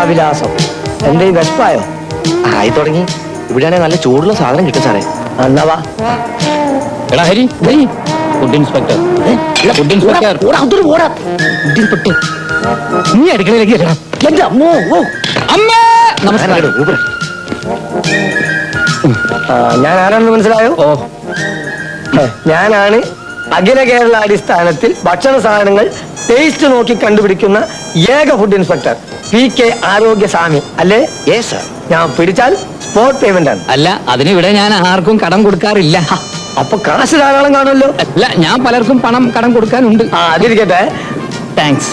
ലീലാവിലാസം. എന്റെ ഈ വിശപ്പായോ? ആയി തുടങ്ങി. ഇവിടെയാണെങ്കിൽ നല്ല ചൂടുള്ള സാധനം കിട്ടും സാറേ. എന്നാവാ. എടാ Hari, food inspector, food inspector, നീ അടുക്കളയിലേക്ക് വരണം. എന്റെ അമ്മോ. അമ്മേ, നമസ്കാരം. ഞാൻ ആരാണെന്ന് മനസ്സിലായോ? ഓ, ഞാനാണ് അഖില കേരള അടിസ്ഥാനത്തിൽ ഭക്ഷണ സാധനങ്ങൾ ടേസ്റ്റ് നോക്കി കണ്ടുപിടിക്കുന്ന ഏക ഫുഡ് ഇൻസ്പെക്ടർ PK ആരോഗ്യസ്വാമി അല്ലേ? ഞാൻ പിടിച്ചാൽ സ്പോട്ട് പേയ്മെന്റ് ആണ്. അല്ല, അതിനിവിടെ ഞാൻ ആർക്കും കടം കൊടുക്കാറില്ല. അപ്പൊ കാശ് ധാരാളം കാണുമല്ലോ. അല്ല, ഞാൻ പലർക്കും പണം കടം കൊടുക്കാനുണ്ട്. അതിരിക്കട്ടെ. താങ്ക്സ്.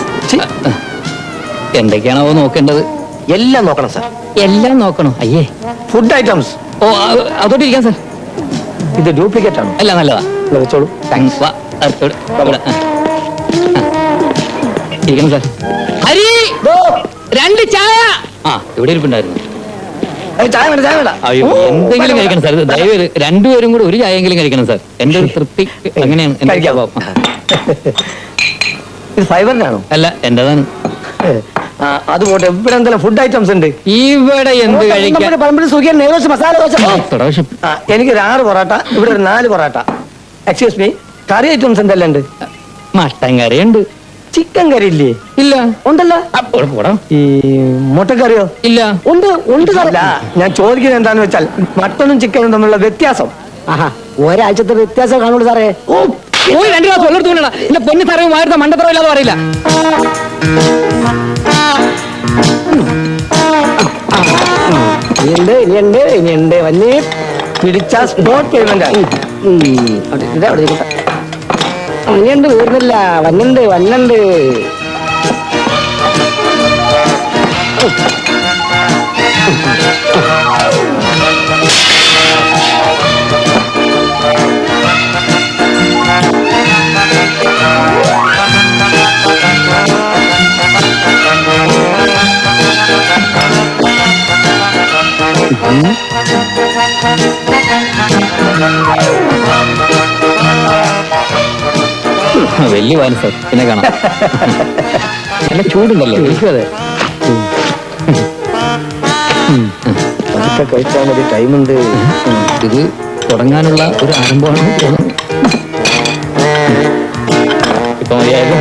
എന്തൊക്കെയാണോ നോക്കേണ്ടത്? എല്ലാം നോക്കണം സാർ. എല്ലാം നോക്കണോ? അയ്യേ. Food items. ഓ, അതോട്ട് ഇരിക്കാം സാർ. ഇത് ഡ്യൂപ്ലിക്കേറ്റ് ആണോ? അല്ല, നല്ലതാ. വെച്ചോളൂ. താങ്ക്സ്. വാ, ഇരിക്കണം സാർ. ഹരി, 2 ചായ. ആ, ഇവിടെ ഇരിപ്പുണ്ടായിരുന്നു. ചായ വേണ്ട, ചായ വേണ്ട. അയ്യോ, എന്തെങ്കിലും കഴിക്കണം സാർ. ദയവേത് രണ്ടുപേരും കൂടെ ഒരു ചായയെങ്കിലും കഴിക്കണം സാർ. എന്റെ ഒരു തൃപ്തി അങ്ങനെയാണ്. ഇത് ഫൈബറിനാണോ? അല്ല, എന്റേതാണ്. അതുപോട്ടെ. ഇവിടെ എന്തെല്ലാം ഫുഡ് ഐറ്റംസ് ഉണ്ട്? ഇവിടെ എന്ത് കഴിക്കാൻ? മസാല ദോശ. എനിക്ക് ഒരു 6 പൊറോട്ട, ഇവിടെ ഒരു 4 പൊറോട്ട. എക്സ്ക്യൂസ് മീ, കറി ഐറ്റംസ് എന്തെല്ലാം ഉണ്ട്? മട്ടൻ കറിയുണ്ട്. ചിക്കൻ കറി ഇല്ലേ? ഇല്ല. ഉണ്ടല്ലോ. ഈ മുട്ടക്കറിയോ? ഇല്ല. ഉണ്ട്. അല്ല, ഞാൻ ചോദിക്കുന്നത് എന്താന്ന് വെച്ചാൽ മട്ടനും ചിക്കനും തമ്മിലുള്ള വ്യത്യാസം. ഒരാഴ്ചത്തെ വ്യത്യാസം കാണുള്ളൂ സാറേ. ഓ, 2 ഗ്ലാസ് വെള്ളം എടുത്തു. എന്റെ പൊന്നു സാറേ, വാഴത്തെ മണ്ടത്തറ ഇല്ലാതെ പറയില്ല. ഇനിയുണ്ട്. വന്നേ പിടിച്ച സ്പോട്ട് പേയ്മെന്റ് ആണ്. വന്നുണ്ട്, വീർന്നില്ല. വന്നുണ്ട്. വലിയ വാന് സാർ, പിന്നെ കാണാം. നല്ല ചൂടുണ്ടല്ലോ. അതെ, അതൊക്കെ കഴിച്ചാൽ മതി. ടൈമുണ്ട്. ഇത് തുടങ്ങാനുള്ള ഒരു ആരംഭമാണ് തോന്നുന്നു. ഇപ്പൊ മതിയായിരുന്നു.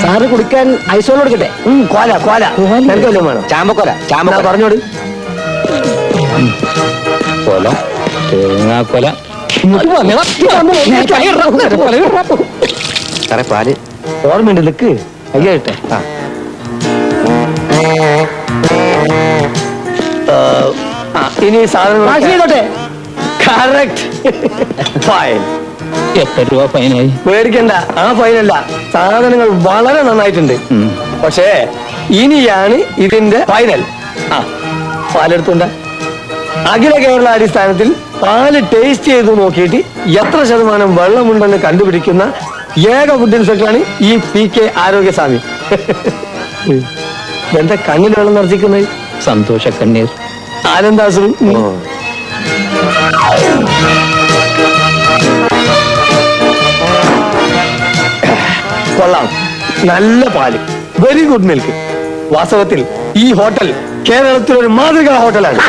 സാറ് കുടിക്കാൻ ഐസോൾ കൊടുക്കട്ടെ? കോല നിനക്കല്ലോ വേണം. ചാമ്പക്കൊല പറഞ്ഞോട്. കൊല, തേങ്ങാക്കൊല. സാറേ പാല്. ഓർമ്മയുണ്ട്, നിക്ക് അയ്യട്ടെ. ഇനി സാധനങ്ങൾ ഫൈൻ. എത്ര രൂപ ഫൈനായി? പേടിക്കണ്ട, ആ ഫൈനല്ല. സാധനങ്ങൾ വളരെ നന്നായിട്ടുണ്ട്. പക്ഷേ ഇനിയാണ് ഇതിന്റെ ഫൈനൽ. പാലെടുത്തുണ്ട്. അഖില കേരള അടിസ്ഥാനത്തിൽ പാല് ടേസ്റ്റ് ചെയ്ത് നോക്കിയിട്ട് എത്ര ശതമാനം വെള്ളമുണ്ടെന്ന് കണ്ടുപിടിക്കുന്ന ഏക ഫുഡ് ഇൻസ്പെക്ടറാണ് ഈ PK ആരോഗ്യസ്വാമി. എന്താ കണ്ണിൽ വെള്ളം നിറച്ചിക്കുന്നത്? സന്തോഷ കണ്ണീർ. ആനന്ദാസും. കൊള്ളാം, നല്ല പാല്, വെരി ഗുഡ് മിൽക്ക്. വാസ്തവത്തിൽ ഈ ഹോട്ടൽ കേരളത്തിലൊരു മാതൃകാ ഹോട്ടലാണ്.